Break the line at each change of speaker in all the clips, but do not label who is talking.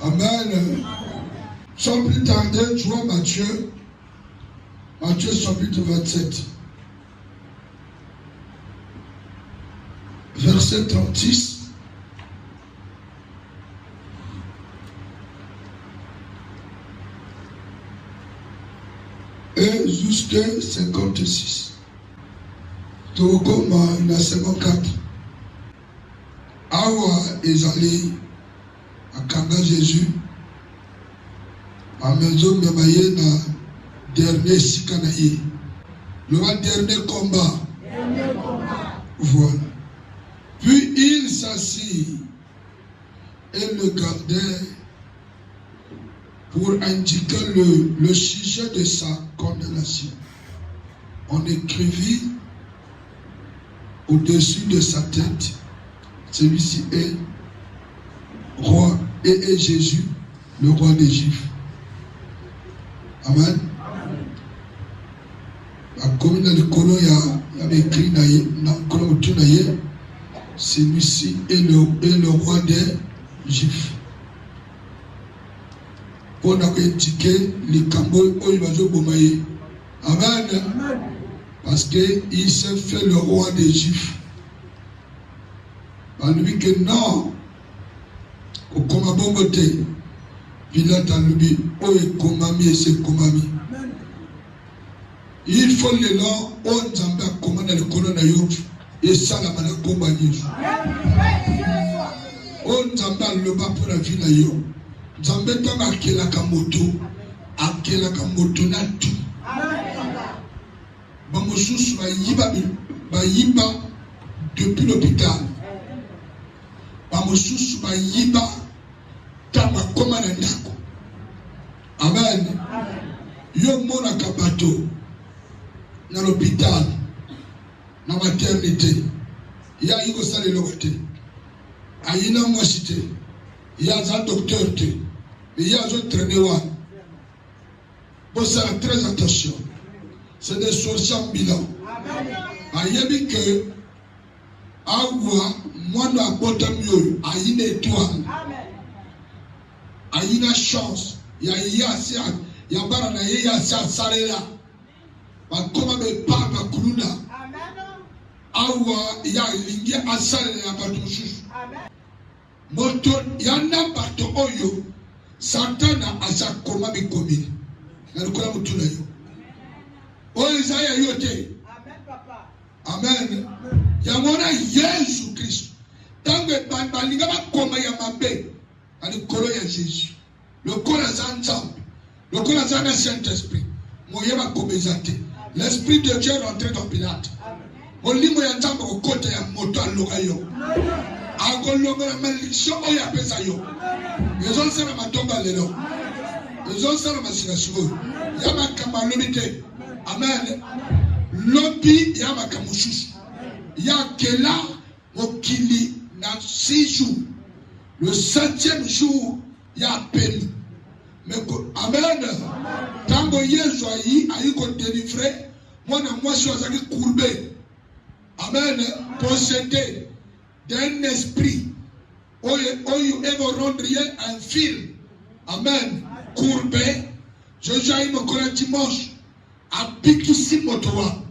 Amen. Sans plus tarder, tu vois Matthieu chapitre 27. Verset 36. Et jusqu'à 56. Comme na 54. Awa ezali akanga Jésus. A maison de Maïe na dernier sikanaïe. Le dernier combat. Voilà. Puis il s'assit et le gardait pour indiquer le sujet de sa condamnation. On écrivit au-dessus de sa tête, celui-ci est roi et est Jésus, le roi des Juifs. Amen. Comme dans le colon, il y avait écrit celui-ci est le roi des Juifs. Pour indiquer les Cambodges où il va jouer. Amen. Parce qu'il s'est fait le roi des Juifs. Par lui que non, au Komabongote, Pilate a lui, oh et Komami et c'est Komami. Il faut les noms, on zamba commande le colonne et ça la mana compagnie. On zamba le bas pour la vie d'ailleurs. Zambé comme akela kamoto na tout. Bamosus ba yiba depuis l'hôpital. Bamosus ba yiba tama koma na ndako. Amen. Yo mona kabato na l'hôpital na maternité. Ya iko sale lokote. Ayina mwasite. Ya za docteur te. Il y a un traîné. Pour ça, très attention. C'est des sorciers ambulants. Il y a dit que, moi, nous avons une étoile. Il y a une chance. Il y a il y a Santana asa koma bikomi. Na lukola mutuna yo. O Isaiah yote. Amen papa. Amen. Yamona Yesu Kristo. Tangue balinga bakoma ya mabe. Ali kolo ya Jésus. Le kola zanzambe. Le kola zana Saint-Esprit. Moye bakobezate. L'Esprit de Dieu est rentré dans Pilate. Molimo ya nzambe okota ya moto aloka yo. Agolonga na malédiction oya pesa yo. Les gens sont ma tombe lelo. Les gens sont ma sinasugo. Yama kamalomite. Amen. Lobi yama kamushus. Yakela mokili na 6 jours. Le 7e jour ya peine. Mais amen. Tango Yesu ayi ko délivrer. Moi na moi suis azaki courbé. Amen. Possédé d'un esprit. Oyo evo rendre un fil. Amen. Courbé. Jésus a eu mon collègue dimanche. A pikisi motowa.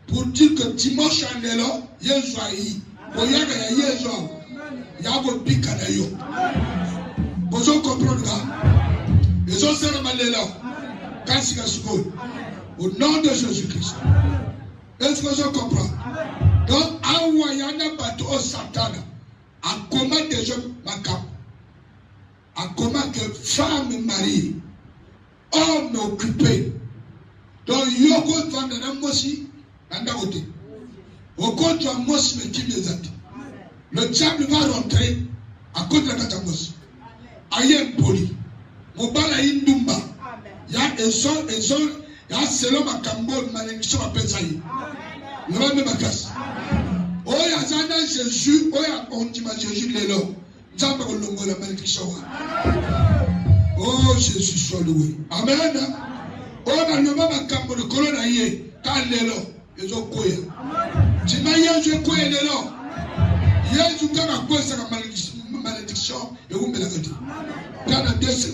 Pour dire que dimanche en l'élo, Yesu a eu. Oyaga ya Yesu. Yabo pika na yo. Vous comprenez ça? Les autres sont malélo. Kasika suko. Au nom de Jésus-Christ. Est-ce que je comprends? Donc, Awayana bato o Satana. En comment des gens macabres, en comment que femme mariée, homme occupé, donc yoko vandana mosi, anda côté. Au contre à mosi me dit les autres. Le diable va rentrer à côté de la catamos. Aïe poli, mobala indumba. Ya eson, ya selon ma cambo, ma l'émission appelle ça y. Le va me macasse. Oya zana Jésus, oya ondima Jésus lelo. Nzamba kolongo la malédiction. Oh Jésus soit loué. Amen. Oya loma makambo de kolona ye, ka lelo, ezo koya. Tima Yesu koya lelo. Yesu kama kwesa ka malédiction et vous me l'avez dit.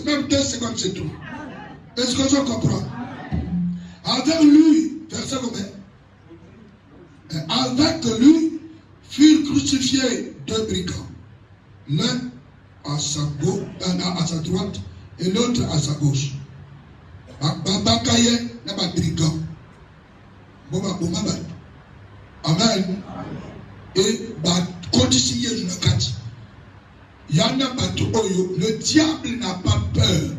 Même 2 secondes, c'est tout. Est-ce que je comprends? Avec lui, verset combien? Avec lui furent crucifiés 2 brigands. L'un à sa droite et l'autre à sa gauche. Bakaye na ba brigand. Amen. Et le diable n'a pas peur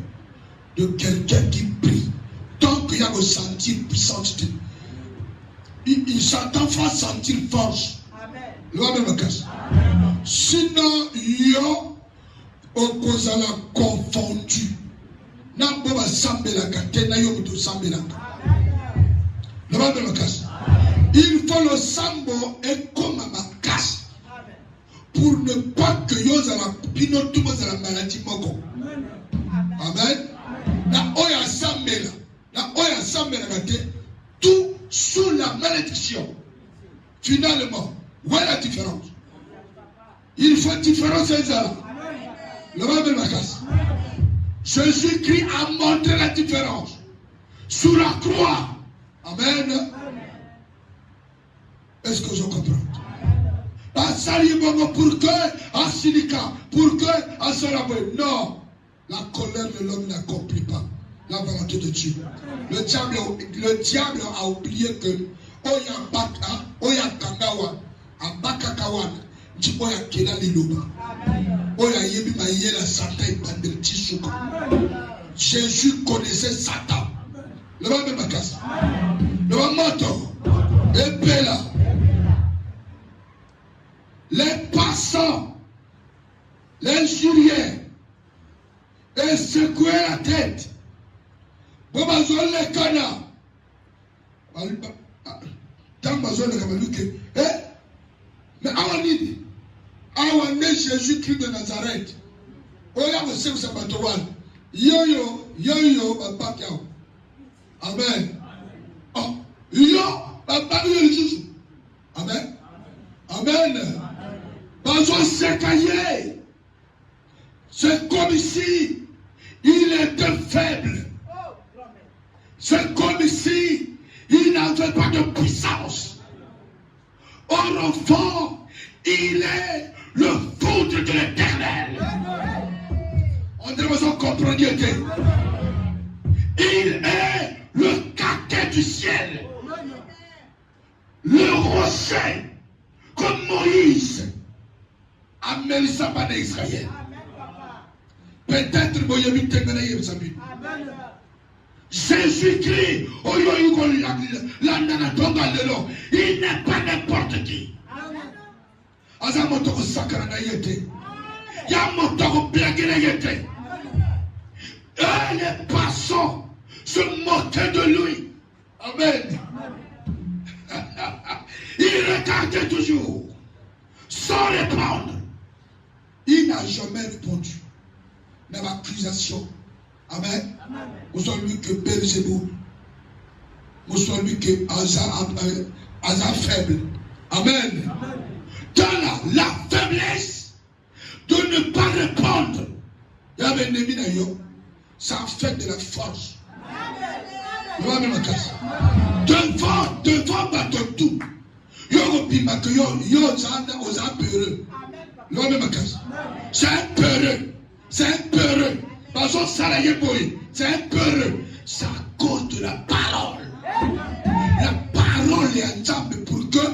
de quelqu'un qui prie. Tant qu'il y a le sentir puissance, il s'attend à sentir force. Sinon, il y a opposé la confondu. Il faut le sambo et comme ma casse pour ne pas que yoza la pinotumo za la maladie moko. Amen. Na oya sambela gate tout sous la malédiction. Finalement, voilà la différence. Il faut différence ça. Le roi de la casse. Jésus-Christ a montré la différence sur la croix. Amen. Est-ce que je comprends? Pour que à Silika, pour que à Sarabé. Non, la colère de l'homme n'accomplit pas la volonté de Dieu. Le diable a oublié que Oya Kangawa, Abakakawan, Oya Kela Liloba, Oya Yebi Mayela Satan Bandel Tisuka. Jésus connaissait Satan. Le roi de Makas, le roi Moto, et Bella. Les passants, les juriens, et secouer la tête. Bobazol les canards. Tant bazol les canards. Mais avant Jésus-Christ de Nazareth. Oya vous savez ça batouan. Yo, babakiao. Amen. Oh, yo, babakiao. Amen. Amen. Bazol s'écaillait. C'est comme si il était faible. C'est comme si il n'avait pas de puissance. Or, enfant, il est le foudre de l'Éternel. On devrait comprendre. Il est le caquet du ciel. Le rocher, comme Moïse, a mêlé sa part d'Israël. Peut-être Jésus-Christ, il n'est pas n'importe qui. Et les passants se moquaient de lui. Amen. Il regardait toujours sans répondre. Il n'a jamais répondu. Même accusation. Amen. Nous sommes lui que Belzéboul. Nous sommes lui que hasard faible. Amen. Dans la faiblesse de ne pas répondre, il y avait un ennemi d'ailleurs. Ça fait de la force. Devant battre tout. C'est un peureux. C'est un peureux. C'est un peureux. C'est à cause de la parole. La parole est ensemble pour que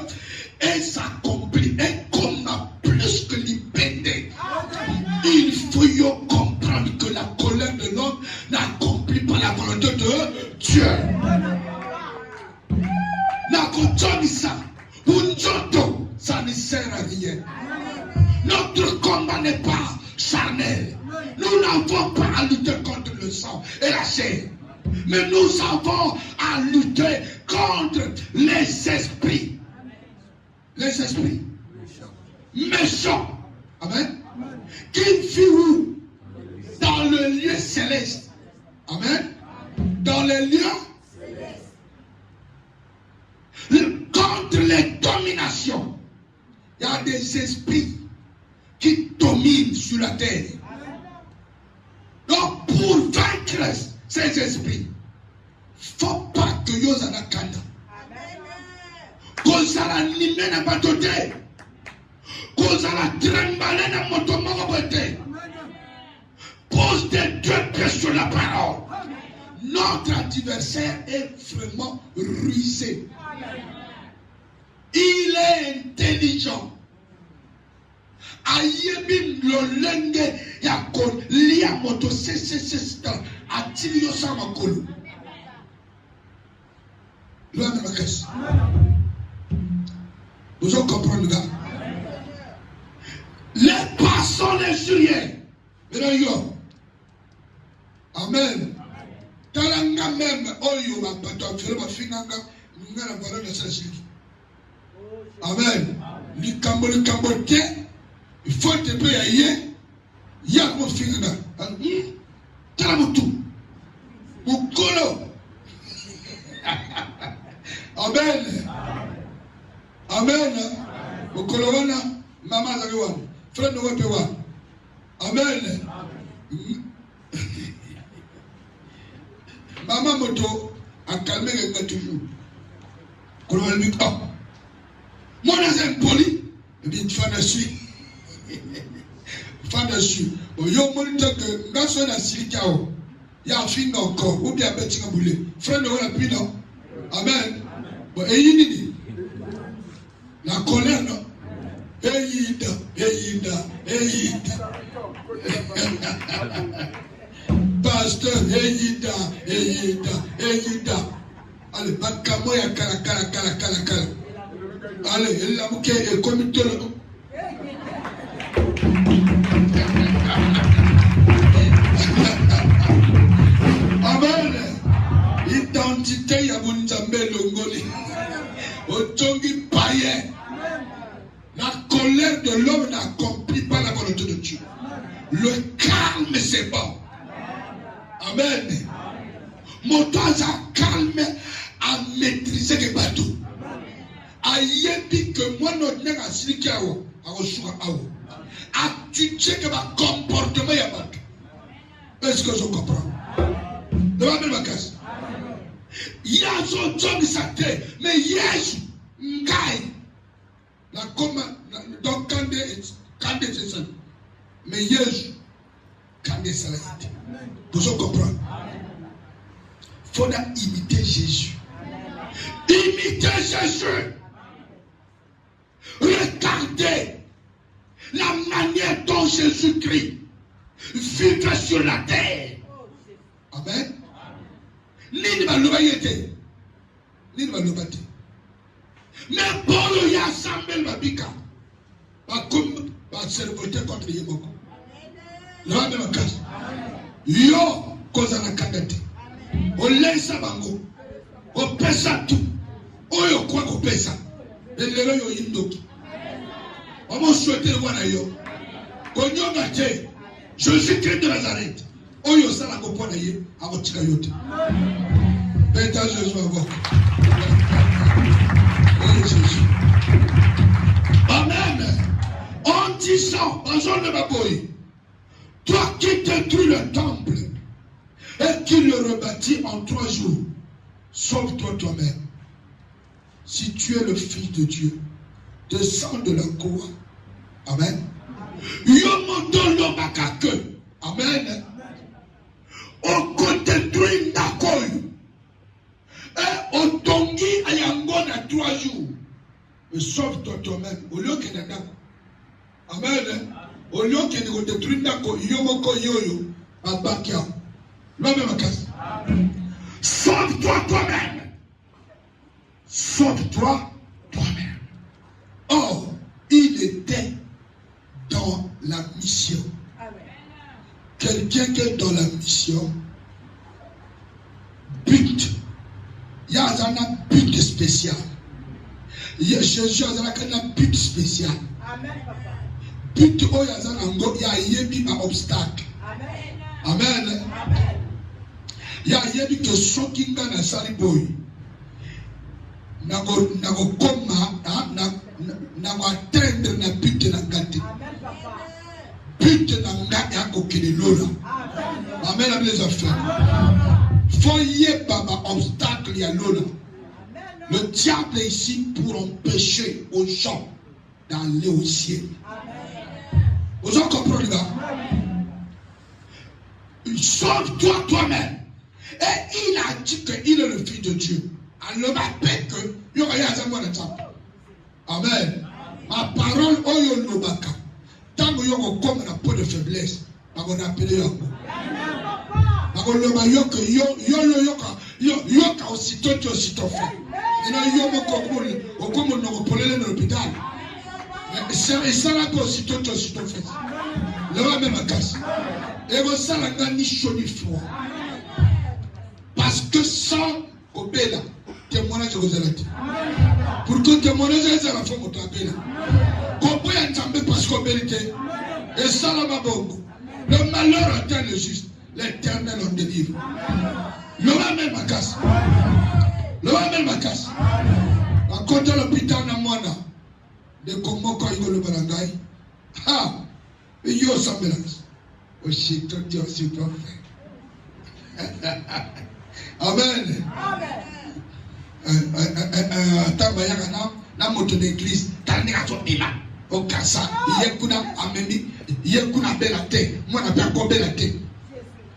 elle s'accomplit. Et qu'on a plus que l'ibédé. Il faut comprendre que la colère de l'homme n'accomplit pas la volonté de Dieu. La ça ne sert à rien. Notre combat n'est pas charnel. Nous n'avons pas à lutter contre le sang et la chair. Mais nous avons à lutter contre les esprits. Les esprits méchants. Amen. Qui vivent dans le lieu céleste. Amen. Dans les lieux célestes. Contre les dominations. Il y a des esprits qui dominent sur terre. Donc, pour vaincre ces esprits, il ne faut pas que vous ayez un kanda. Vous allez animer na batote. Vous allez trembler na motomokobote. Pose des deux pieds sur la parole. Notre adversaire est vraiment rusé. Il est intelligent. Ayebi lolenge ya kon lia moto sesesesta atilio sama kolo. Loin de ma caisse. Vous allez comprendre, gars. Les pas sont les juillet. Amen. Talanga même oyo ba pato fere ba finganga ngana balo na sasiki. Amen. Likambo te il faut te payer ya mo finganga. Tala mutu. Mukolo. Amen. Amen. Mukolo wana mama zakiwa. Frère no wepe wa. Amen. Maman moto a calmé les gars toujours. Quand on dit, oh, mon est impoli, et bien tu fais dessus. Fais dessus. Au yo monite que, quand on a silicao, il y a un film encore, ou bien petit caboulé. Frère ne voit plus non. Amen. Bon, et il dit, la colère non. Eyida. Pasteur, Eyida. Allez, bakamoya kala. Allez, il a bouqué et comité. Amen. Identité ya bunzambe longoli. Otongi païen. La colère de l'homme n'accomplit pas la volonté de Dieu. Le calme, c'est bon. Amen. Mon temps à calme, à maîtriser les bateaux. A yébi que moi, notre nègre a siliqué à vous, à vous. A tué que ma comportement y a bateau. Est-ce que je comprends? Devant ma casse. Il y a son job de sa tête, mais Jésus, Ngaï. Donc, quand c'est ça, mais Jésus, quand c'est ça, vous comprenez? Il faut imiter Jésus. Imiter Jésus. Regardez la manière dont Jésus-Christ vivait sur la terre. Amen. Ni ne va l'oublier. Ni ne va l'oublier. Mais Paul y a assemblé le bika. Comme va se révolter contre les Yéboko. Là, même en cas. Yo, cause à la cadette. On laisse ça bango. On pèse ça tout. On y croit qu'on pèse ça. Et les gens y indoki. On m'a souhaité le voir d'ailleurs. Quand y a gâté, Jésus-Christ de Nazareth. On y a ça la comprendre d'ailleurs. À votre caillotte. Pétain Jésus à voir. Jésus. Amen. En disant, en de Baboy, toi qui détruis le temple et qui le rebâtis en 3 jours, sauve-toi toi-même. Si tu es le Fils de Dieu, descends de la croix. Amen. Yomoto lobakake. Amen. On détruit Nakoy. Et on tongi à Yangon à 3 jours. Mais sauve-toi toi-même. Au lieu qu'il y ait un Amen. Au lieu qu'il y ait détruit Nako, Yomoko Yoyo, à Bakia. L'homme est ma casse. Sauve-toi toi-même. Sauve-toi toi-même. Or, il était dans la mission. Quelqu'un qui est dans la mission, but. Il y a un but spécial. Jésus a un but spécial. Amen, papa. But où il y a un obstacle. Amen. Il y a un que son qui n'a sali boy. Nago koma, nago atteindre na but na gâté. but nanga ya kokele lola. Amen. Amen les affaires. Foyer baba obstacle ya lola. Le diable est ici pour empêcher aux gens d'aller au ciel. Vous en comprenez là? Sauve-toi toi-même. Et il a dit qu'il est le fils de Dieu. Alors ma paix que il y aura un bon exemple. Amen. Ma parole oyo lobaka. Tant que yoko comme un peu de faiblesse, on appelle yoko. Parce que le maillot que yoka aussitôt tu aussitôt fait. Et là yomo comme on nous appelle dans l'hôpital. Et ça là que aussitôt tu aussitôt fait. Le va même à casse. Et vous ça là ni chaud ni froid. Parce que sans obéla, témoignage vous allez dire. Pour que témoignage vous allez faire votre appel. Comment y a tombé parce qu'on méritait. Et ça là ma bongo. Le malheur atteint le juste. L'Éternel en délivre. Le va même à casse. Le va même à casse. À côté de l'hôpital na mwana. De comment quand il le balangaï. Ah, yo semblance. Aussi tout Dieu aussi prophète. Amen. Tabayaka na moto d'église tandika to bima. O kasa yekuna amemi yekuna belate moi na bien ko belate.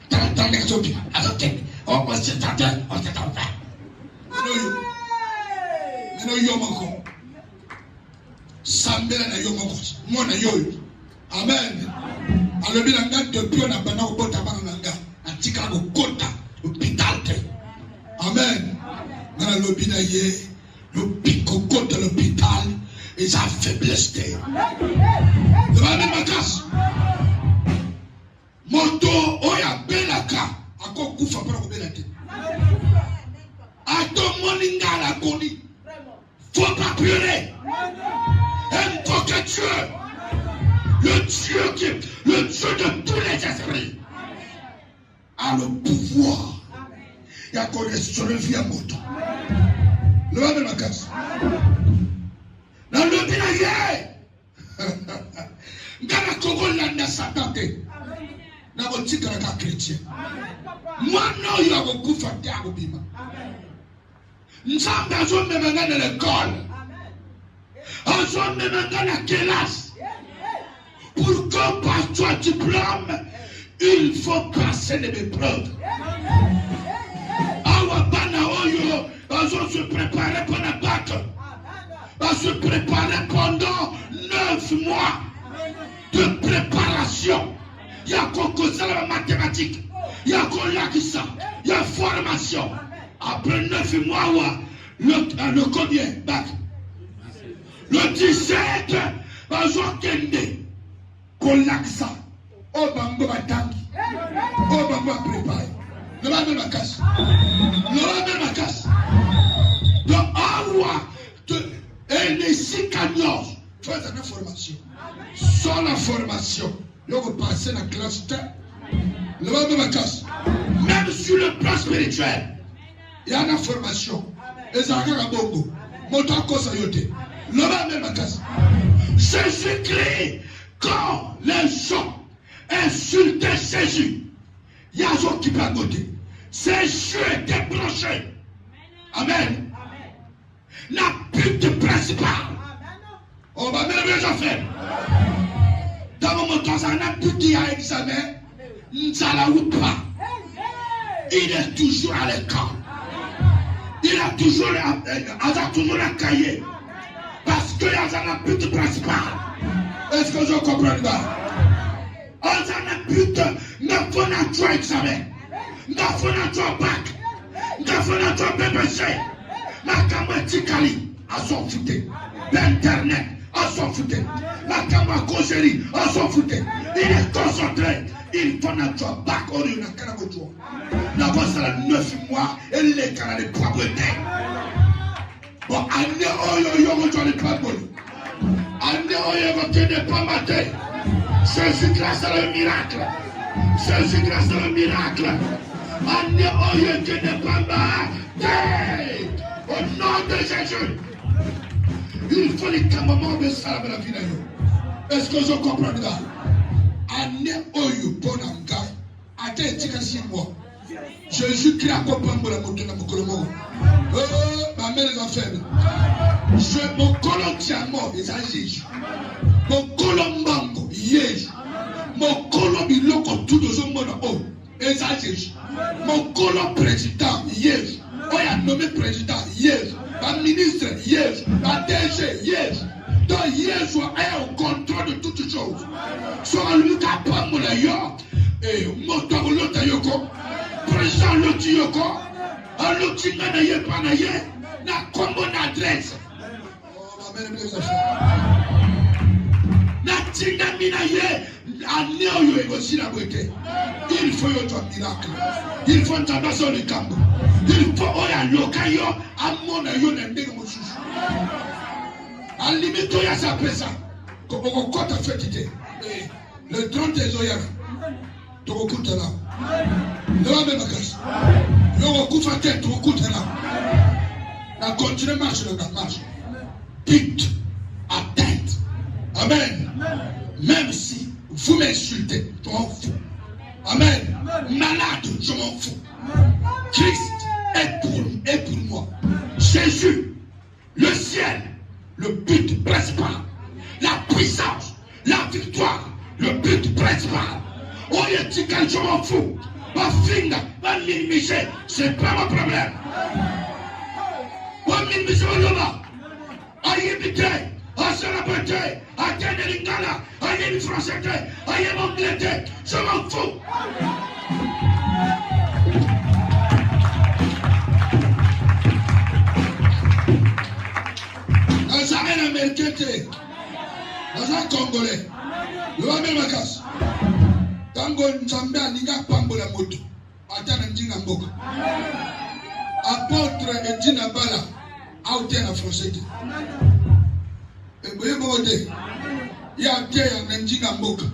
Tandika to bima. Azote. O ko se tata o se tata. No yo mako. Sambela na yo mako. Moi na yo. Amen. Alors bien nga depuis on a bana ko bota bana nga atika ko kota hôpital. Amen. Dans le binaye, le pico de l'hôpital et sa faiblesse. Le va même à casse. Moto, oya belaka. A quoi koufa para ko belate. A ton moninga la koni. Faut pas pleurer. Aime toi que Dieu. Le Dieu de tous les esprits a le pouvoir. Il y a qu'on est sur le vieux moto. Le va de la casse. Dans le binaye. Gana Congo landa satante. Na botika la chrétien. Moi non il y a beaucoup de fatigues au bima. Nzambe azo memanga na l'école. Azo memanga na classe. Pour que par toi diplôme, il faut passer les épreuves. Ils vont se préparer pendant la bac. Ils vont se préparer pendant 9 mois de préparation. Il y a qu'on cause la mathématique. Il y a qu'on l'a qui ça. Il y a formation. Après 9 mois, le combien bac? Le 17, ils ont qu'un qu'on l'a qui ça. Au bambou batangi. Au bambou préparé. Le va de la casse. Le va de la casse. De Awa et les 6 camions. Fais une formation. Sans la formation, vous passez la classe T. Le va de la casse. Même sur le plan spirituel, il y a une formation. Et ça a un bongo. Montant qu'on s'est yoté. Le va de la casse. Jésus-Christ, quand les gens insultaient Jésus, il y a des gens qui peuvent côté. Ces jeux étaient branchés. Amen. La but principale. On va mettre les affaires. Dans mon temps, ça n'a plus qui a examen. N'sala ou pas. Il est toujours à l'école. Il a toujours un cahier. Parce qu'il y a un but principal. Est-ce que je comprends ça? On a un but. Nous avons un examen. Nous avons un bac. Nous avons un BBC. La Kamatikali à son fouté. L'internet à son fouté. La Kamakoserie à son fouté. Il est concentré. Il faut notre bac. On est un canabotour. D'abord, c'est 9 mois et les canards de pauvreté. Bon, année oyo les pauvreté. Année oyo qui n'est pas maté. C'est grâce à le miracle. C'est grâce à le miracle. Année oyo qui n'est pas maté. Au nom de Jésus, il faut les camomans de ça la vie. Est-ce que je comprends ça? année oyo pona ngai ate etika 6 mois Jésus-Christ a compris la moto na mokolo moko ma mère les enfants je mon colon tient mort et ça Jésus mon colon mbango Jésus mon colon biloko tout de son mona oh et ça Jésus mon colon président Jésus oya nommé président Jésus un ministre Jésus un DG Jésus donc Jésus est au contrôle de toutes choses soit lui capable mon yo et moto l'autre yoko président l'autre yoko l'autre ngana ye pana ye na kombo na adresse na tinga mina ye aneo yo egosi na bote il faut yo ton miracle il faut t'abaso le cambo il faut oya lokayo amona yo na ndenge mosusu alimito ya sa pesa ko kota fetite le 30 ezoyana to kokuta la le ba makasi yo kokufa te to kokuta la na continue marche dans marche but atteinte amen même si vous m'insultez je m'en fous amen malade je m'en fous Christ est pour moi Jésus le ciel le but principal la puissance la victoire le but principal oh je m'en fous ma finger ma minimiser c'est pas mon problème ma minimiser là ayébité asarapate atene lingala ayé français ayé anglais je m'en fous un américain un congolais le même makas tango nzambe alinga pambola moto atana njinga mboka apôtre Edina Bala auté na français eboye bode ya te ya njinga mboka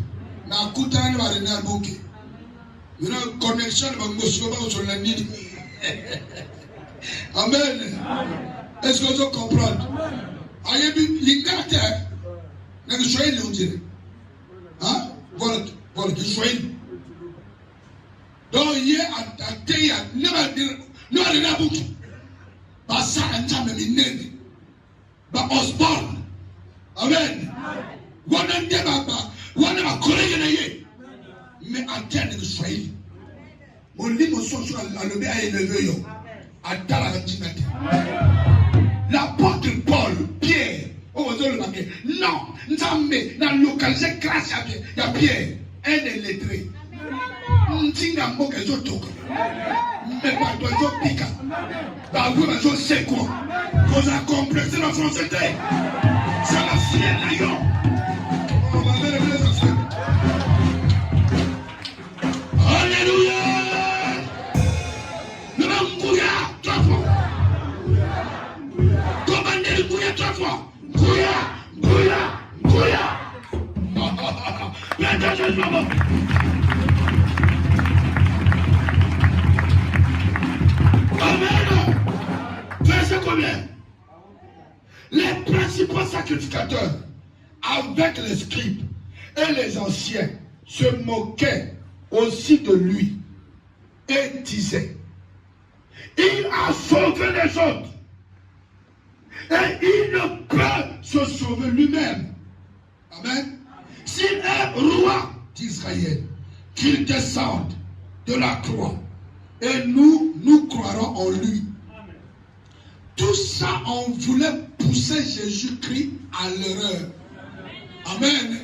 na kutana ni bale na boke una connexion ba ngosiko ba sur la nid amen est-ce que vous comprenez ayebi lingate na Kiswahili unjire voilà Kiswahili donc ye ateya ne ba na buki basa ntame minene ba Osborne amen wana nde baba wana ba collègue na ye mais atene Kiswahili molimo soso alobe ayenewe yo atala kanjingate l'apôtre Paul, Pierre, non, Nzambe, dans le localisé grâce à Pierre, un des lettrés. Ntinga mboka ezo toka. Mais pas toi ezo pika. Ba vous ezo seko. Vous a complexé la français. Ça la fière na yo. On va faire les affaires. Alléluia. Nous allons bouillir trois fois. Bouya trois fois. Bouya. Amen. Verset combien? Les principaux sacrificateurs, avec les scribes et les anciens, se moquaient aussi de lui et disaient: il a sauvé les autres. Et il ne peut se sauver lui-même. Amen. S'il est roi d'Israël, qu'il descende de la croix. Et nous croirons en lui. Tout ça, on voulait pousser Jésus-Christ à l'erreur. Amen.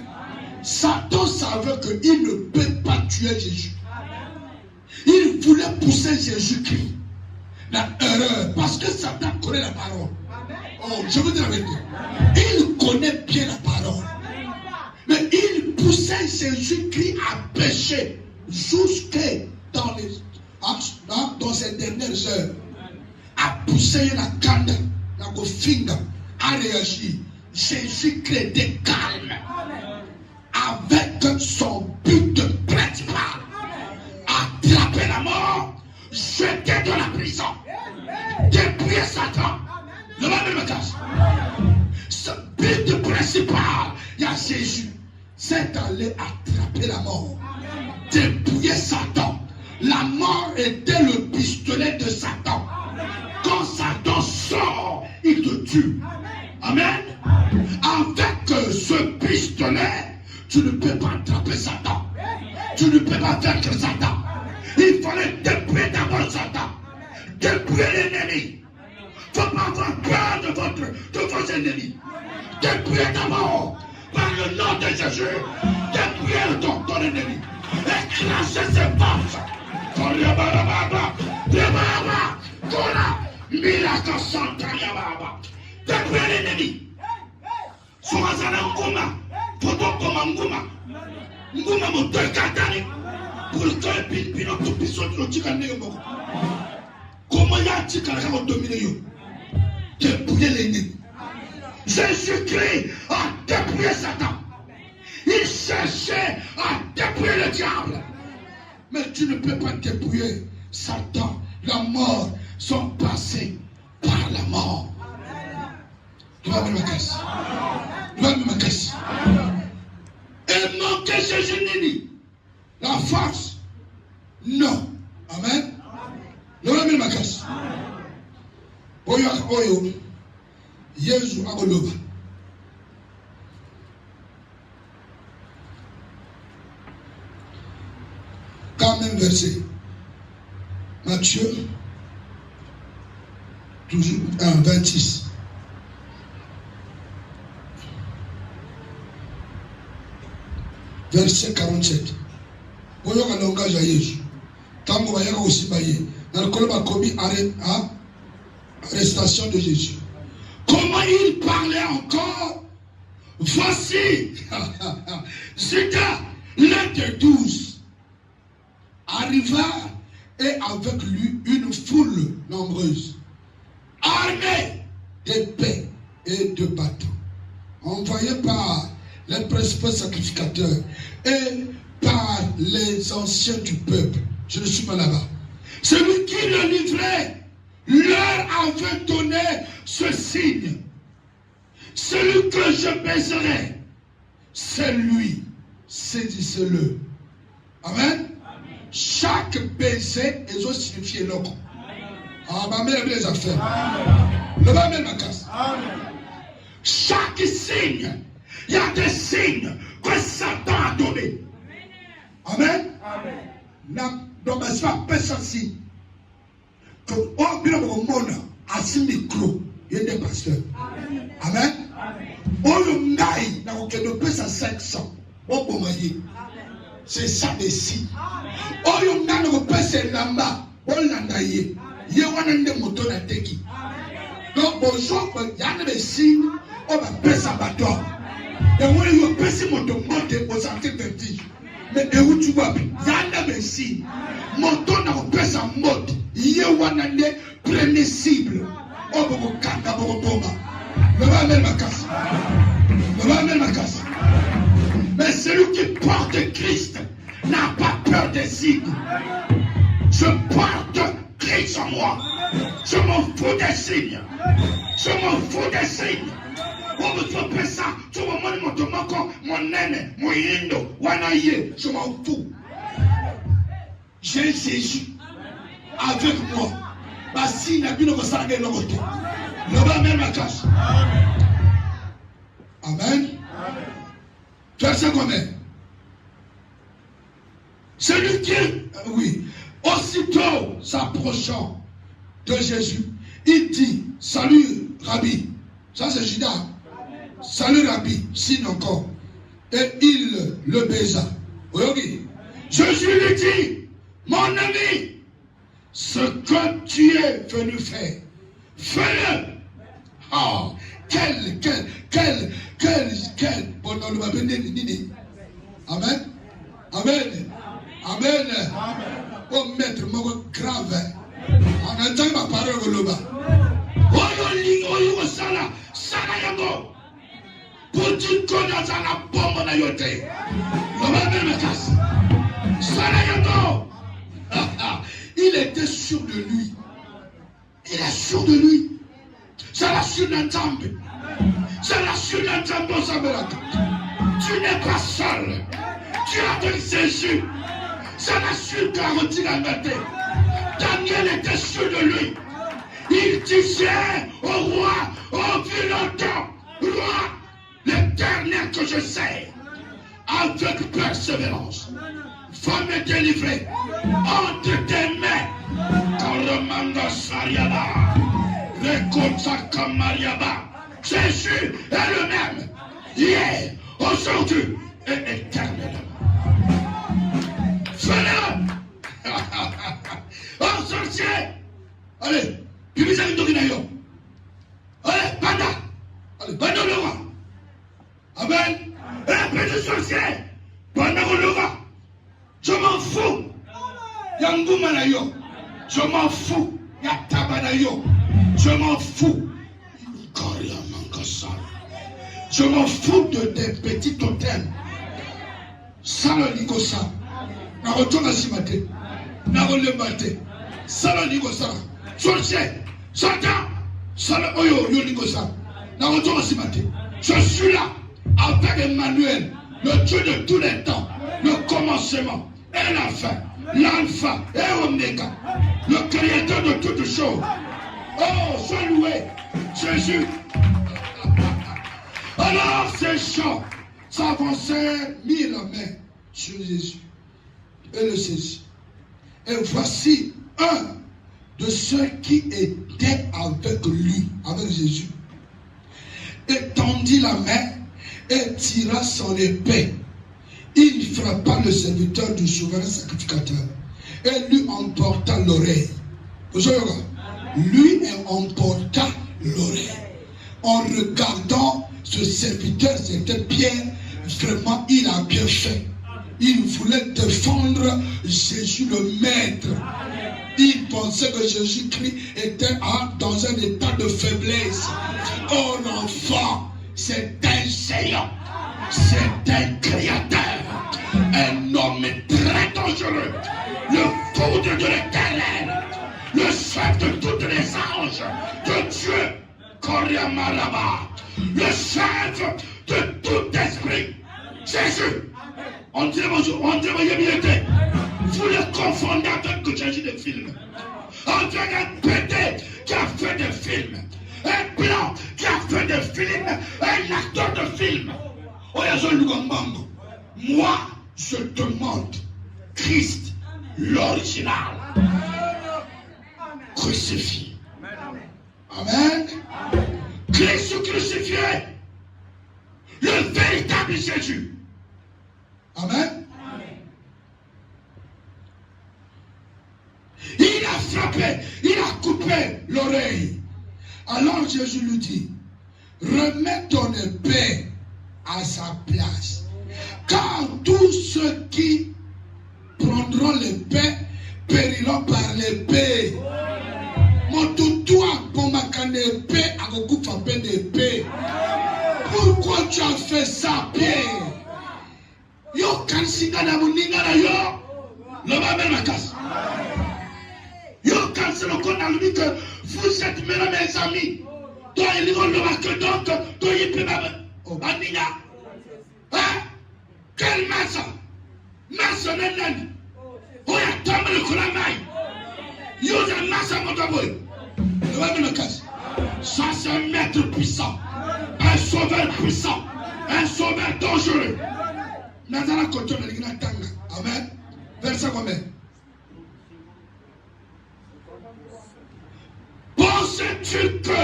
Satan savait qu'il ne peut pas tuer Jésus. Il voulait pousser Jésus-Christ dans l'erreur. Parce que Satan connaît la parole. Oh, je veux dire la vérité. Il connaît bien la parole. Mais il poussait Jésus-Christ à pécher jusque dans ces dernières heures. À pousser la cande, la finger, à réagir. Jésus-Christ était calme. Avec son but principal. Attraper la mort, jeter dans la prison. Dépouiller Satan. Le même casse. Ce but principal, il y a Jésus. c'est d'aller attraper la mort. Dépouiller Satan. La mort était le pistolet de Satan. Quand Satan sort, il te tue. Amen. Avec ce pistolet, tu ne peux pas attraper Satan. Tu ne peux pas vaincre Satan. Il fallait dépouiller d'abord Satan. Dépouiller l'ennemi. Il ne faut pas avoir peur de vos ennemis. Dépouiller d'abord par le nom de Jésus. Dépouiller ton ennemi. Écraser ses forces. Dépouiller l'ennemi. Soazana Nguma. Fotokoma Nguma. Nguma Motekatani. Pour que Pino tout puisse sortir. Comment y a-t-il qu'à dominer? Dépouiller l'ennemi. Jésus-Christ a dépouillé Satan. Il cherchait à dépouiller le diable. Mais tu ne peux pas dépouiller Satan. La mort sont passés par la mort. Tu vas me casse. Tu vas me casse. Et manquer Jésus-Nini. La force. Non. Amen. Tu vas me casse. Oyo. Yesu Agoloba. Quand même verset. Matthieu, toujours 26. Verset 47. Pour le langage à Jésus. Tango Bayaka aussi Baye. Dans le colombe commis arrestation de Jésus. Comment il parlait encore? Voici, Judas, l'un des 12, arriva et avec lui une foule nombreuse, armée d'épées et de bâtons, envoyée par les principaux sacrificateurs et par les anciens du peuple. Je ne suis pas là-bas. Celui qui le livrait leur avait donné ce signe. Celui que je baiserai, c'est lui. Saisissez-le. Amen. Chaque baiser est aussi signifié l'autre. Ah, ma mère a les affaires. Le va même ma casse. Chaque signe, il y a des signes que Satan a donnés. Amen. Donc, c'est pas personne signe. Oh, bien au monde, à ce micro, il y a des pasteurs. Amen. Oh, le naï, n'a aucun de plus à 500. Oh, bon, c'est ça des signes. Oh, le naï, n'a pas c'est lamba. Oh, l'andaïe. Il y a un des motos à teki. Donc, bonjour, il y a des signes. Oh, ma pèse à bateau. Et on y a pèse moto monte aux articles vertige. Mais où tu vois, il y a des signes. Moto n'a pas sa mode. Il y a un premier cible. Oh, bon, kanga, bon, bon. Le va même ma casse. Le va même ma casse. Mais celui qui porte Christ n'a pas peur des signes. Je porte Christ en moi. Je m'en fous des signes. Je m'en fous des signes. On me fait ça. Tu vois, mon nene, mon indo, wanaye. Je m'en fous. J'ai Jésus avec moi. Basi n'a plus de s'arrêter de l'autre. Le va même la casse. Amen. Verset combien? Celui qui, oui, aussitôt s'approchant de Jésus, il dit, salut Rabbi. Ça c'est Judas. Salut Rabbi, signe encore. Et il le baisa. Oui. Jésus lui dit, mon ami, ce que tu es venu faire, fais-le. Oh, quel bonheur va venir. Amen. Amen. Amen. Oh, maître, mon grave. En entendant ma parole au loba. Oh, sana yango. Pour dire qu'on a la bombe na yote. Loba même casse. Sana yango. Il était sûr de lui. Il est sûr de lui. C'est la sûr d'entendre. C'est la sûr d'entendre. Tu tu n'es pas seul. Tu as de Jésus. Ça n'a su garantir la vérité. Daniel était sûr de lui. Il disait au roi, oh vu longtemps, roi, l'Éternel que je sais, avec persévérance, va me délivrer entre tes mains. Jésus est le même, hier, aujourd'hui et éternellement. Fais-le. Oh, sorcier. Allez, publiez une domination. Allez, Banda. Allez, Banda le roi. Amen. Appelle le sorcier. Banda le roi. Je m'en fous. Yangoumanayo. Je m'en fous. Yatabanayo. Je m'en fous. Je m'en fous de tes petits totems. Salonikosa. Narotonga simate. Narolembate. Salonikosa. Sorcier. Satan. Salon oyo yonikosa. Narotonga simate. Je suis là avec Emmanuel, le Dieu de tous les temps, le commencement et la fin, l'alpha et oméga, le créateur de toutes choses. Oh, sois loué, Jésus. Alors ces gens s'avançaient, mit la main sur Jésus et le saisit. Et voici un de ceux qui étaient avec lui, avec Jésus, étendit la main et tira son épée. Il frappa le serviteur du souverain sacrificateur et lui emporta l'oreille. Lui emporta l'oreille. En regardant ce serviteur, c'était bien, vraiment, il a bien fait. Il voulait défendre Jésus le maître. Il pensait que Jésus-Christ était dans un état de faiblesse. Oh l'enfant, c'est un Seigneur, c'est un créateur, un homme très dangereux, le foudre de l'Éternel, le chef de tous les anges de Dieu, Koriamaraba, le chef de tout esprit, Jésus. On dirait Yémiété. Vous le confondez avec Jésus de film. On dirait un pété qui a fait des films. Un blanc qui a fait des films. Un acteur de film. Moi, je demande Christ, l'original, crucifié. Amen. Christ crucifié. Le véritable Jésus. Amen. Il a frappé, il a coupé l'oreille. Alors Jésus lui dit, remets ton épée à sa place. Car tous ceux qui prendront l'épée périront par l'épée. Mon toutou a bon macan épée à beaucoup frappé d'épée. Pourquoi tu as fait ça, Pierre? Yo kansinga na muninga na yo loba bela casse. Yo kansinga ko na lui que vous êtes mes amis. Toi il va loba que donc toi il peut pas baninga. Hein? Quelle massa? Massa nani? Oya tamale ko la mai. Yo za massa motoboy. Loba bela casse. Ça c'est un maître puissant, un sauveur puissant, un sauveur dangereux. Amen. Verset combien? Penses-tu que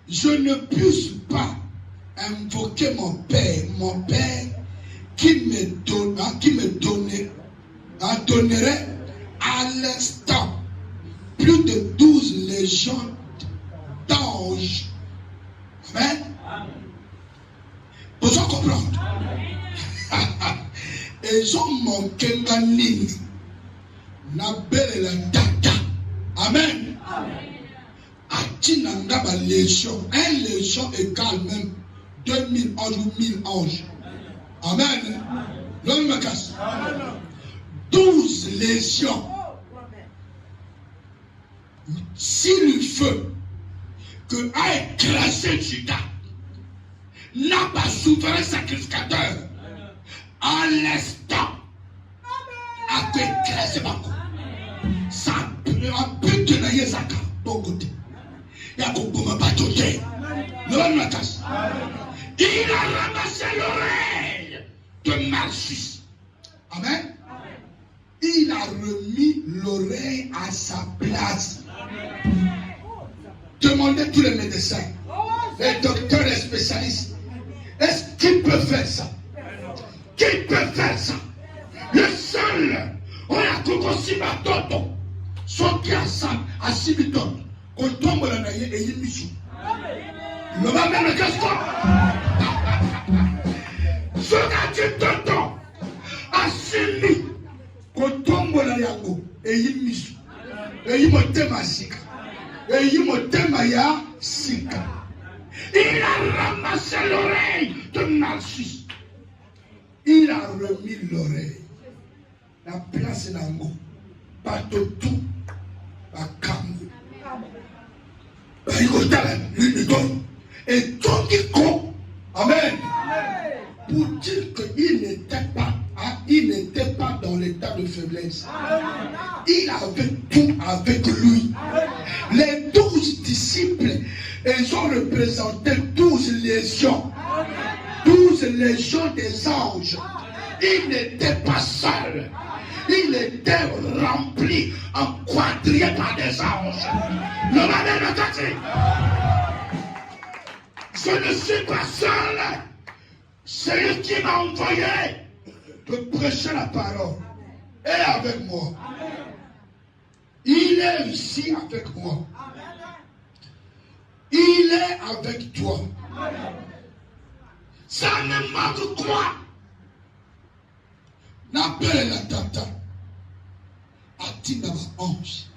je ne puisse pas invoquer mon Père qui me donnerait à l'instant plus de 12 légions d'anges. Amen. Vous en comprendre? Ils ont manqué Nganini. Nabel la data. Amen. Atinanga ba légion. Un légion égale même 2000 anges ou 1000 anges. Amen. L'homme me casse. 12 légions. Si le feu que a écrasé Judas, n'a pas souverain sacrificateur. À l'instant, à quoi écraser ma coupe. Ça a pu te naïe Zaka, bon côté. Il y a beaucoup de bâtonniers. Il a ramassé l'oreille de Narcisse. Amen. Il a remis l'oreille à sa place. Demandez tous les médecins, les docteurs, les spécialistes. Est-ce qu'il peut faire ça? Qui peut faire ça? Le seul, on a commencé à tonton. Son qui ensemble à 6 tonnes. Qu'on tombe dans la naïe et il michou. Le va même le caston. Ce qu'a dit tonton à 6 qu'on tombe dans la yango et il michou. Et il me thème à sika. Et il me thème à sika. Il a ramassé l'oreille de Narcisse. Il a remis l'oreille. La place est là-haut. Partout, à Kamou. Et tout qui compte. Amen. Pour dire qu'il n'était pas dans l'état de faiblesse. Il avait tout avec lui. Les 12 disciples, ils ont représenté 12 légions. 12 légions des anges. Il n'était pas seul. Il était rempli, enquadré par des anges. Le malin me dit, je ne suis pas seul. C'est lui qui m'a envoyé de prêcher la parole. Et avec moi. Il est ici avec moi. Il est avec toi. Ça ne manque quoi? N'appelle la tata. Atinama 11.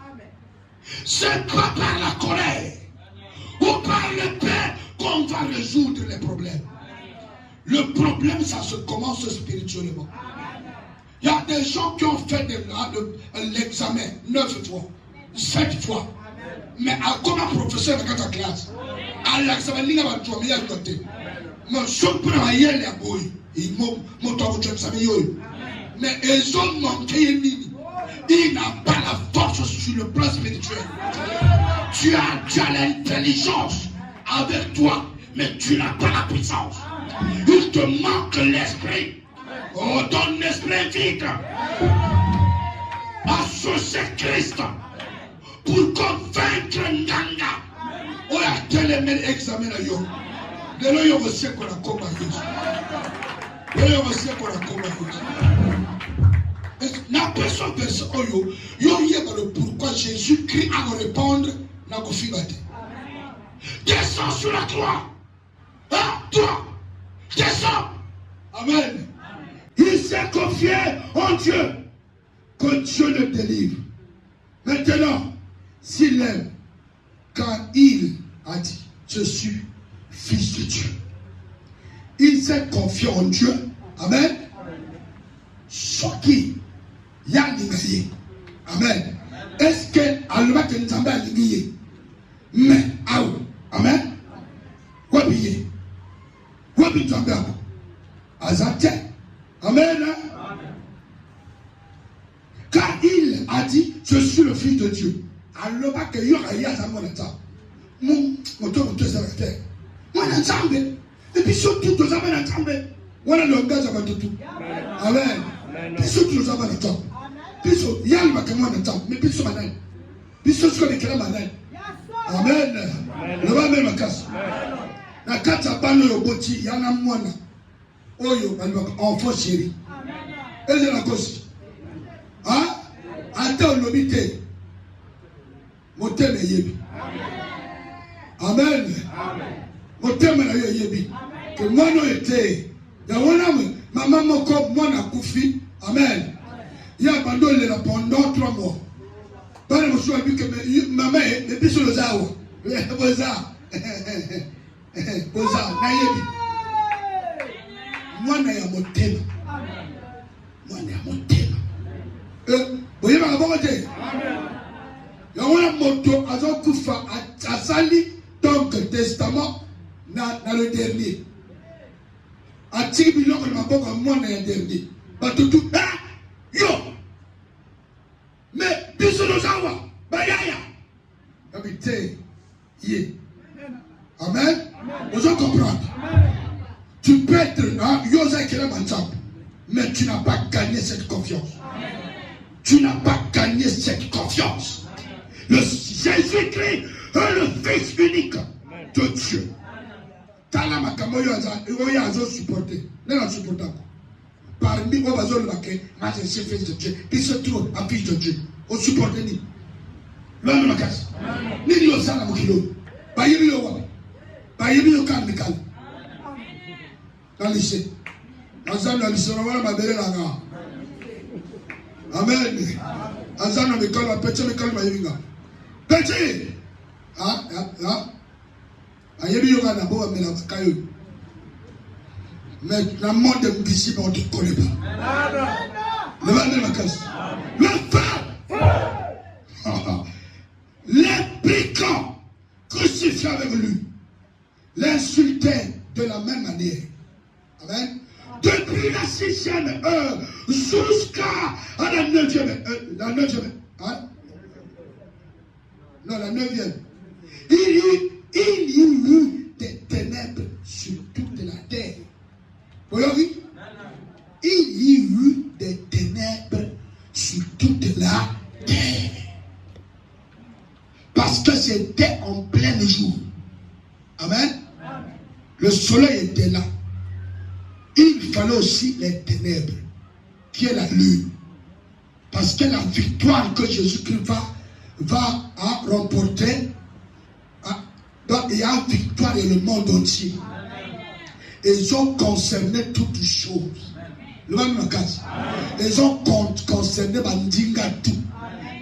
C'est pas par la colère ou par le pain qu'on va résoudre les problèmes. Le problème, ça se commence spirituellement. Il y a des gens qui ont fait l'examen 9 fois, 7 fois. Mais comme un professeur dans ta classe, à l'examen, il y a un peu de côté. Mais je prends un yel à boy. Ils m'ont mais ils ont manqué. Il n'a pas la force sur le plan spirituel. Tu as l'intelligence avec toi, mais tu n'as pas la puissance. Il te manque l'esprit. Oh, donne l'esprit vite. Associer Christ pour convaincre Nganga. On a tellement examiné yo. De là, on va se qu'on a combattu. De là, on va se qu'on a combattu. La personne pourquoi Jésus-Christ a répondre n'a pas fait battre. Descends sur la croix. Ah, toi, descends. Amen. Il s'est confié en Dieu. Que Dieu le délivre. Maintenant, s'il aime, quand il a dit, je suis fils de Dieu. Il s'est confié en Dieu. Amen. Ce qui y a l'ingénieur. Amen. Est-ce que Alba que nous avons l'ingénieur? Mais, amen. Wabiye. Wabi Zambia. Azate. Amen. Car il a dit, je suis le fils de Dieu. Alba que y aura ya zamonata. Mon s'arrêter. Moi, n'ensemble. Et puis surtout, nous avons ensemble. On a le langage avant tout. Amen. Puisque nous avons le temps. Puisque il y a le bâtiment de temps. Mais puisque maintenant. Puisque ce qu'on est clair maintenant. Amen. Le va même à casse. La carte à panneau au boti, il y en a moins. Oyo, enfant chéri. Et c'est la cause. Hein? Attends, l'obité. Mon thème est yebi. Amen. Mon thème est yebi. Que moi non était. Il y a un homme, ma maman comme moi n'a koufi. Amen. Il y a abandonné pendant 3 mois. Pas le choix vu que maman est plus sur le zao. Boza. Boza. Naïbi. Moi n'a mon thème. Moi n'a mon thème. Vous voyez ma volonté. Il y a un moto à son koufa à Sali. Donc testament dans le dernier. atiki biloko na maboko ya mwana ya dernier bato tu yo mais biso tozawa bayaya yabi te ye. Amen. Vous en comprendre. Tu peux être mais tu n'as pas gagné cette confiance. Tu n'as pas gagné cette confiance. Le Jésus-Christ est le Fils unique de Dieu. Tala makambo yo azo supporter. N'est supportable. Parmi vos bazos le baquet, moi je suis fils de Dieu. Il se trouve un fils de Dieu. Au supporter ni. L'homme de casse. Ni dit au sang à Mokilo. Bayebi yo wa. Bayebi yo calme. Dans le lycée. Ensemble dans le lycée, on va ma belle là. Amen. Ensemble dans l'école, on petit l'école Bayebi. Petit. Ayebi yo kana bo amela bakayo. Mais la mort de Mbisi, on ne te connaît pas. Le vent de la casse. Le feu. Les piquants crucifiés avec lui. L'insultaient de la même manière. Amen. Depuis la 6e heure jusqu'à la 9e. La 9e. Hein? Non, la 9e. Il y eut des ténèbres sur toute la terre. Vous l'avez vu? Il y eut des ténèbres sur toute la terre. Parce que c'était en plein jour. Amen. Le soleil était là. Il fallait aussi les ténèbres, qui est la lune. Parce que la victoire que Jésus-Christ va remporter, donc il y a une victoire dans le monde entier. Ils ont concerné toutes choses. Le même cas. Ils ont concerné Bandinga tout.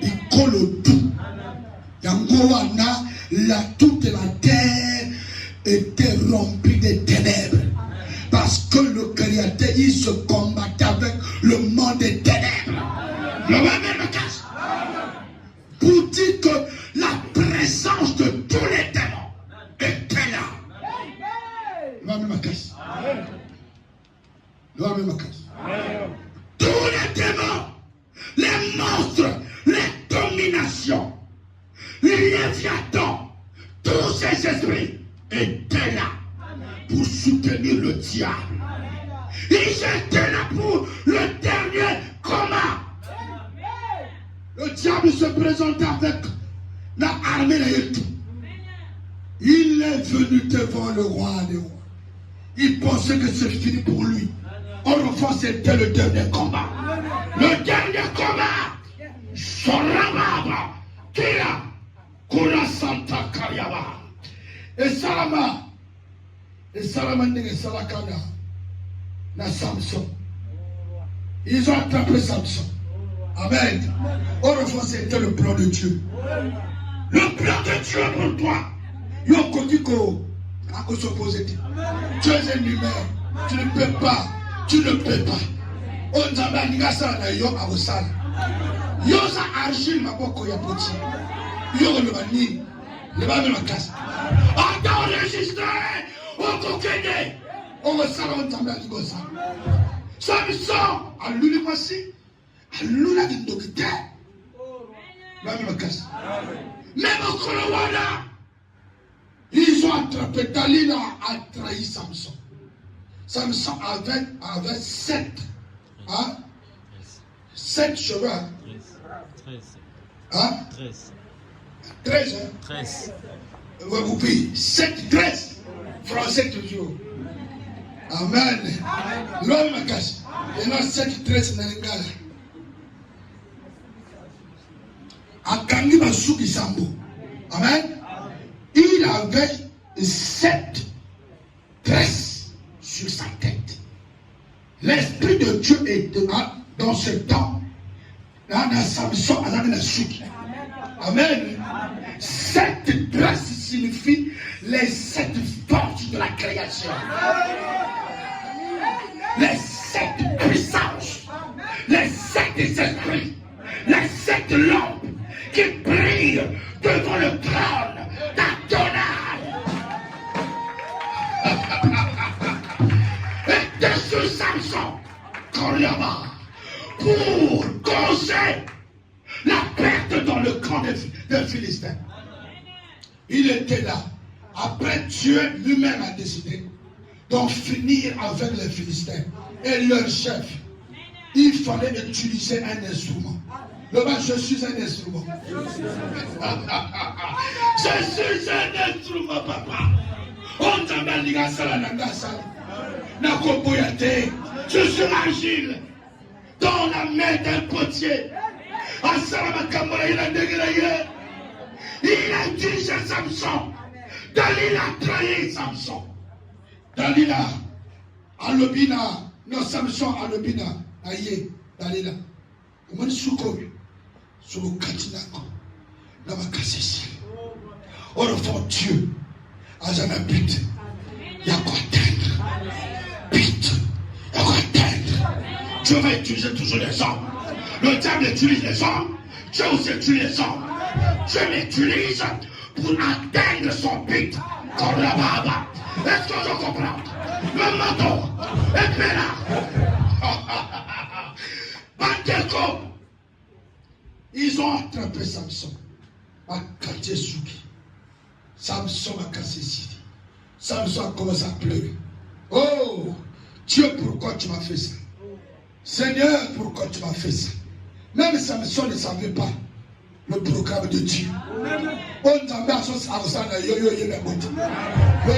Ils collent tout. Yangowana, toute la terre était remplie de ténèbres. Parce que le Créateur, il se combattait avec le monde des ténèbres. Le même cas. Pour dire que la présence de tous les démons était là. Le même cas. Le même cas. Tous les démons, les monstres, les dominations, les léviathans, tous ces esprits étaient là pour soutenir le diable. Ils étaient là pour le dernier combat. Le diable se présentait avec l'armée et tout. Il est venu devant le roi des rois. Il pensait que c'est fini pour lui. Or, enfin, c'était le dernier combat. Le dernier combat. Soramaba, Kira, Kura Santa Kariaba. Et Salama n'est Salakana, na Samson. Ils ont attrapé Samson. Amen. Or, enfin, c'était le plan de Dieu. Le plan de Dieu pour toi. Yoko Diko, à s'opposer. Tu es un humain. Tu ne peux pas. Tu ne peux pas. On a dit ça yo à vos salles. Yo ça argile ma boko ya poti. Yo le bani. Le bani la casse. On t'a enregistré. On t'a gagné. On va ça on t'a dit ça. Samson à l'ulimasi. À l'ula de docteur. Bani la casse. Même au Colorado. Ils ont attrapé Dalila a trahi Samson. Samson avait 7 cheveux. 13. 13. Vous pouvez 7, 13. Français toujours. Amen. L'homme me cache. Il y a 7, 13 dans les gars. Akangi Masuki Sambo. Amen. Il avait 7 tresses sur sa tête. L'Esprit de Dieu était dans ce temps. Là, dans Samson, à la suite. Amen. 7 tresses signifie les 7 forces de la création. Les 7 puissances. Les 7 esprits. Les 7 lampes qui brillent devant le trône d'Adonai. de Samson, pour causer la perte dans le camp des Philistins. Il était là. Après, Dieu lui-même a décidé d'en finir avec les Philistins et leur chef. Il fallait utiliser un instrument. Je suis un instrument. Je suis un instrument, papa. On t'a dit à ça, je suis agile dans la main d'un potier. Il a dirigé Samson. Dalila a trahi Samson. Dalila, Alobina, non, Samson, Alobina, Aïe, Dalila. Comment est-ce sur le Katinako, dans ma cassette. Au fond, Dieu, à un but, il y a quoi atteindre. But, il y a quoi atteindre. Dieu va utiliser toujours les hommes. Le diable utilise les hommes, Dieu aussi utilise les hommes. Dieu m'utilise pour atteindre son but. Comme la barbe. Est-ce que je comprends? Le manteau est là. Bantelko. Ils ont attrapé Samson. À Katiesuki. Samson a cassé Sidi. Samson a commencé à pleurer. Oh, Dieu, pourquoi tu m'as fait ça? Seigneur, pourquoi tu m'as fait ça? Même Samson ne savait pas le programme de Dieu. Le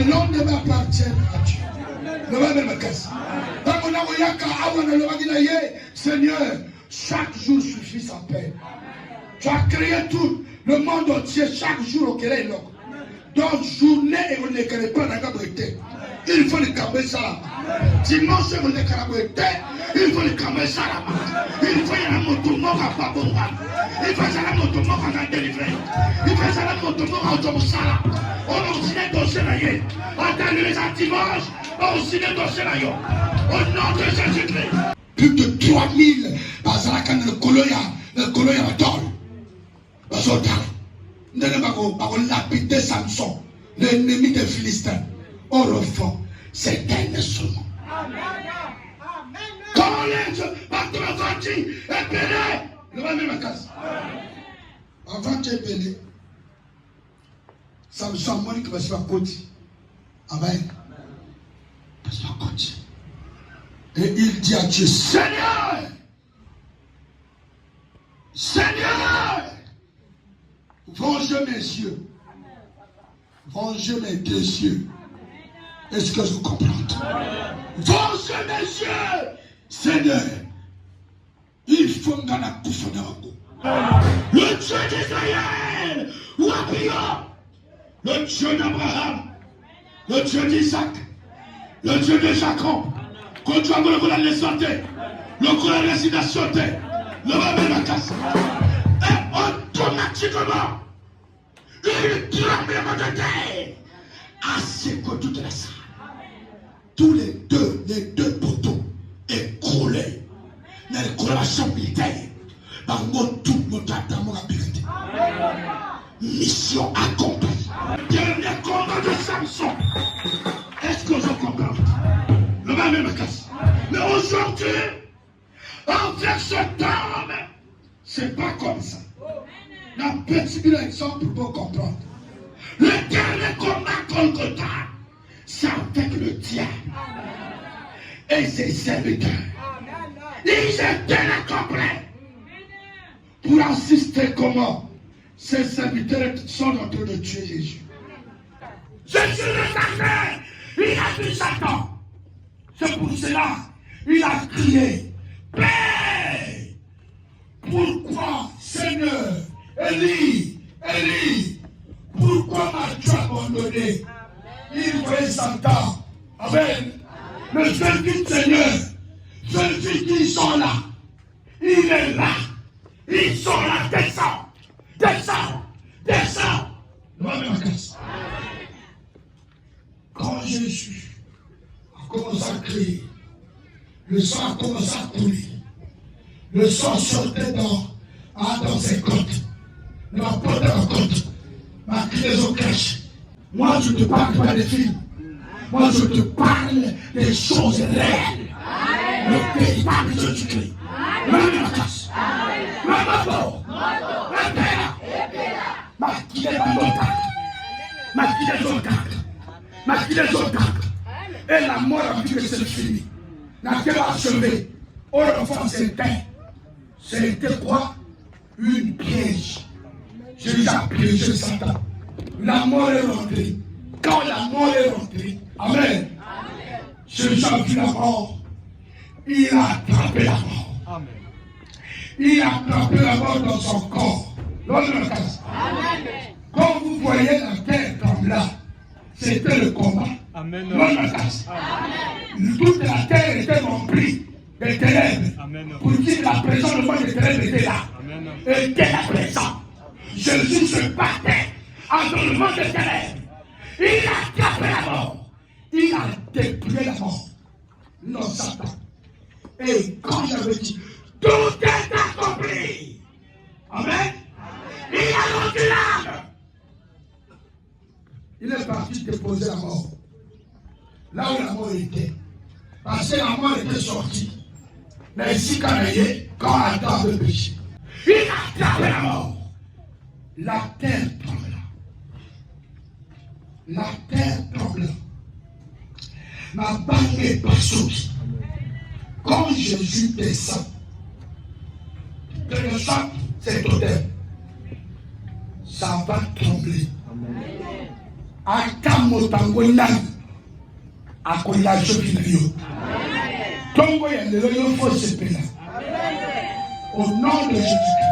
lendemain appartient à Dieu. Le même casse. Seigneur, chaque jour suffit sa peine. Tu as créé tout le monde entier chaque jour au Québec. Donc, journée et vous ne créez pas la gabrielle. Il faut le camber ça. Dimanche, vous ne créez pas. Il faut le camber ça. Il faut y aller à mon mort à Babonga. Il faut y aller à mon mort à délivrer. Il faut y aller à mon mort à Autobusala. On a aussi des dossiers là. Attends les dimanche, on a aussi des dossiers là. Au nom de Jésus-Christ. Plus de 3000 Bazarakan le Koloya Batol. Bazota. Nous allons lapider Samson, l'ennemi des Philistins. Au refond, c'est un instrument. Quand les Batravachi est belé, le va même à casse. Avant de belé, Samson, moi, qui va se faire côté. Amen. Va se faire côté. Et il dit à Dieu, Seigneur, Seigneur, venge mes yeux, venge mes deux yeux. Est-ce que vous comprenez? Venge mes yeux, Seigneur. Il faut que nous nous le Dieu d'Israël, le Dieu d'Abraham, le Dieu d'Isaac, le Dieu de Jacob. Quand tu as le coup de santé, le coup de résidence, le va de la casse. Et automatiquement, il tremblement de terre a secoué toute la salle. Tous les deux poteaux écroulés. Dans les collations militaires, par tout notre attaque à vérité. Mission accomplie. Dernier combat de Samson. Est-ce que je comprends? Le même me casse. Mais aujourd'hui, avec cet homme, c'est pas comme ça. Un petit exemple pour comprendre. Le dernier combat Golgotha, c'est avec le diable et ses serviteurs. Ils étaient là complets pour assister comment ces serviteurs sont en train de tuer Jésus. Jésus est arrivé, il a vu Satan. C'est pour cela il a crié, paix. Pourquoi, Seigneur, Élie, Élie, pourquoi m'as-tu abandonné? Il voyait Satan. Amen. Le service Seigneur, celui qui sont là, il est là. Ils sont là, descends, descends, descends. Quand Jésus a commencé à crier, le sang a commencé à couler. Le sang sortait dans ses côtes. Il m'a porté ma côte. Ma crié au cache. Moi, je ne te parle pas des films. Moi, je te parle des choses réelles.
Le véritable Jésus-Christ. Maman casse. Maman mort. Et la mort a vu que c'est fini. N'a qu'elle a achevé. Au enfant, c'était quoi? Une piège. Jésus a piégé Satan. La mort est rentrée. Quand la mort est rentrée, amen. Jésus a vu la mort. Il a attrapé la mort. Amen. Il a attrapé la mort dans son corps. Amen. Quand vous voyez la terre comme là, c'était le combat. Amen. Amen. Toute la terre était remplie de ténèbres. Amen. Pour dire que la présence de moi des ténèbres était là. Amen. Était la présence. Jésus se battait dans le monde des ténèbres. Il a attrapé la mort. Il a dépouillé la mort. Non, Satan. Et quand j'avais dit, tout est accompli. Amen. Il a rendu l'âme. Il est parti déposer la mort. Là où la mort était. Parce que la mort était sortie. Mais ici, quand Adam veut pécher, il a attrapé la mort. La terre trembla. La terre trembla. Ma bague est passée. Quand Jésus descend, que le sang, c'est totem. Ça va trembler. Akamotango nani akoya jobinayo. Tongo ya lelo yo fo sepela. Au nom de Jésus.